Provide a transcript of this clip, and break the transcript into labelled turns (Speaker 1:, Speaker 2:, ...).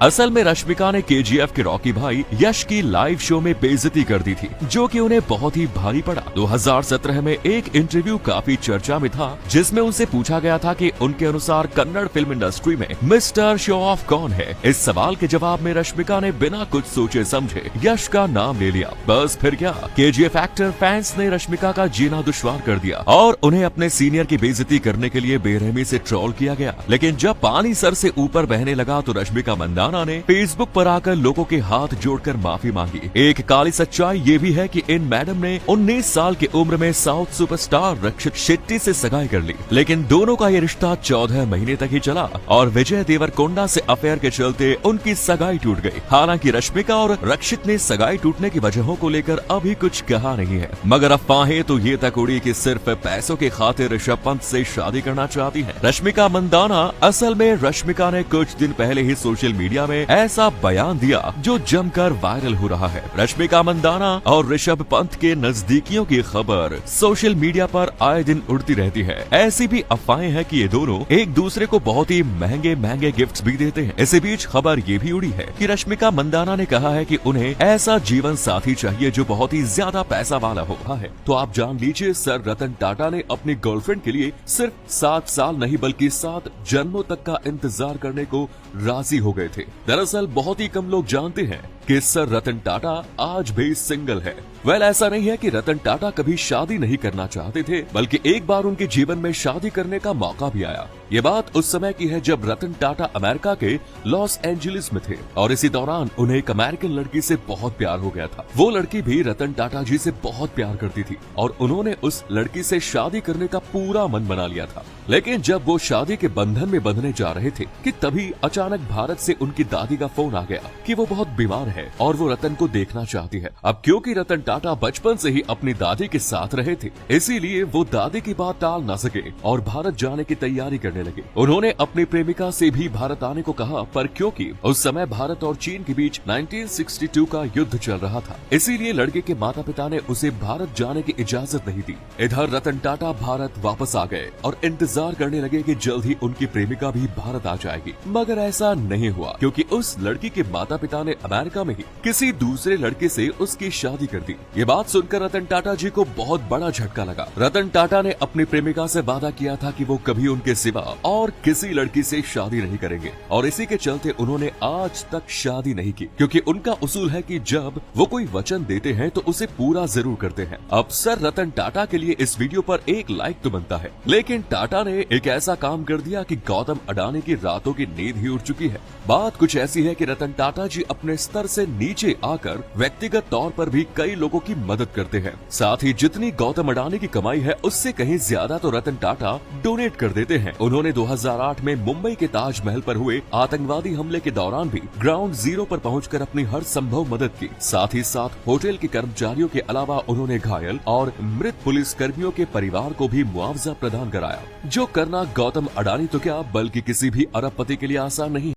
Speaker 1: असल में रश्मिका ने केजीएफ के रॉकी भाई यश की लाइव शो में बेइज्जती कर दी थी, जो कि उन्हें बहुत ही भारी पड़ा। 2017 में एक इंटरव्यू काफी चर्चा में था, जिसमें उनसे पूछा गया था कि उनके अनुसार कन्नड़ फिल्म इंडस्ट्री में मिस्टर शो ऑफ कौन है। इस सवाल के जवाब में रश्मिका ने बिना कुछ सोचे समझे यश का नाम ले लिया। बस फिर क्या, केजीएफ एक्टर फैंस ने रश्मिका का जीना दुश्वार कर दिया और उन्हें अपने सीनियर की बेइज्जती करने के लिए बेरहमी से ट्रोल किया गया। लेकिन जब पानी सर से ऊपर बहने लगा तो रश्मिका मंदाना ने फेसबुक पर आकर लोगों के हाथ जोड़कर माफी मांगी। एक काली सच्चाई ये भी है कि इन मैडम ने 19 साल की उम्र में साउथ सुपरस्टार रक्षित शेट्टी से सगाई कर ली, लेकिन दोनों का ये रिश्ता 14 महीने तक ही चला और विजय देवरकोंडा से अफेयर के चलते उनकी सगाई टूट गई। हालांकि रश्मिका और रक्षित ने सगाई टूटने की वजहों को लेकर अभी कुछ कहा नहीं है, मगर अफवाहें तो ये तक उड़ी कि सिर्फ पैसों की खातिर ऋषभ पंत से शादी करना चाहती है रश्मिका मंदाना। असल में रश्मिका ने कुछ दिन पहले ही सोशल मीडिया में ऐसा बयान दिया जो जमकर वायरल हो रहा है। रश्मिका मंदाना और ऋषभ पंत के नजदीकियों की खबर सोशल मीडिया पर आए दिन उड़ती रहती है। ऐसी भी अफवाहें हैं कि ये दोनों एक दूसरे को बहुत ही महंगे महंगे गिफ्ट्स भी देते हैं। इसी बीच खबर ये भी उड़ी है कि रश्मिका मंदाना ने कहा है कि उन्हें ऐसा जीवन साथी चाहिए जो बहुत ही ज्यादा पैसा वाला हो रहा है। तो आप जान लीजिए, सर रतन टाटा ने अपनी गर्लफ्रेंड के लिए सिर्फ 7 साल नहीं बल्कि 7 जन्मों तक का इंतजार करने को राजी हो गए थे। दरअसल बहुत ही कम लोग जानते हैं कि सर रतन टाटा आज भी सिंगल है। ऐसा नहीं है कि रतन टाटा कभी शादी नहीं करना चाहते थे, बल्कि एक बार उनके जीवन में शादी करने का मौका भी आया। ये बात उस समय की है जब रतन टाटा अमेरिका के लॉस एंजलिस में थे और इसी दौरान उन्हें एक अमेरिकन लड़की से बहुत प्यार हो गया था। वो लड़की भी रतन टाटा जी से बहुत प्यार करती थी और उन्होंने उस लड़की से शादी करने का पूरा मन बना लिया था। लेकिन जब वो शादी के बंधन में बंधने जा रहे थे कि तभी अचानक भारत से उनकी दादी का फोन आ गया कि वो बहुत बीमार है और वो रतन को देखना चाहती है। अब क्योंकि रतन टाटा बचपन से ही अपनी दादी के साथ रहे थे, इसीलिए वो दादी की बात टाल न सके और भारत जाने की तैयारी करने लगे। उन्होंने अपनी प्रेमिका से भी भारत आने को कहा, पर क्योंकि उस समय भारत और चीन के बीच 1962 का युद्ध चल रहा था, इसीलिए लड़के के माता पिता ने उसे भारत जाने की इजाजत नहीं दी। इधर रतन टाटा भारत वापस आ गए और इंतजार करने लगे कि जल्द ही उनकी प्रेमिका भी भारत आ जाएगी, मगर ऐसा नहीं हुआ क्योंकि उस लड़की के माता पिता ने अमेरिका में ही किसी दूसरे लड़के से उसकी शादी कर दी। ये बात सुनकर रतन टाटा जी को बहुत बड़ा झटका लगा। रतन टाटा ने अपनी प्रेमिका से वादा किया था कि वो कभी उनके सिवा और किसी लड़की से शादी नहीं करेंगे और इसी के चलते उन्होंने आज तक शादी नहीं की, क्योंकि उनका उसूल है कि जब वो कोई वचन देते हैं तो उसे पूरा जरूर करते हैं। अब सर रतन टाटा के लिए इस वीडियो पर एक लाइक तो बनता है, लेकिन टाटा ने एक ऐसा काम कर दिया कि गौतम अडानी की रातों की नींद ही उड़ चुकी है। बात कुछ ऐसी है कि रतन टाटा जी अपने स्तर से नीचे आकर व्यक्तिगत तौर पर भी कई लोगों की मदद करते हैं। साथ ही जितनी गौतम अडानी की कमाई है उससे कहीं ज्यादा तो रतन टाटा डोनेट कर देते हैं। उन्होंने 2008 में मुंबई के ताजमहल पर हुए आतंकवादी हमले के दौरान भी ग्राउंड जीरो पर पहुंचकर अपनी हर संभव मदद की। साथ ही साथ होटल के कर्मचारियों के अलावा उन्होंने घायल और मृत पुलिस कर्मियों के परिवार को भी मुआवजा प्रदान कराया, जो करना गौतम अडानी तो क्या बल्कि किसी भी अरबपति के लिए आसान नहीं।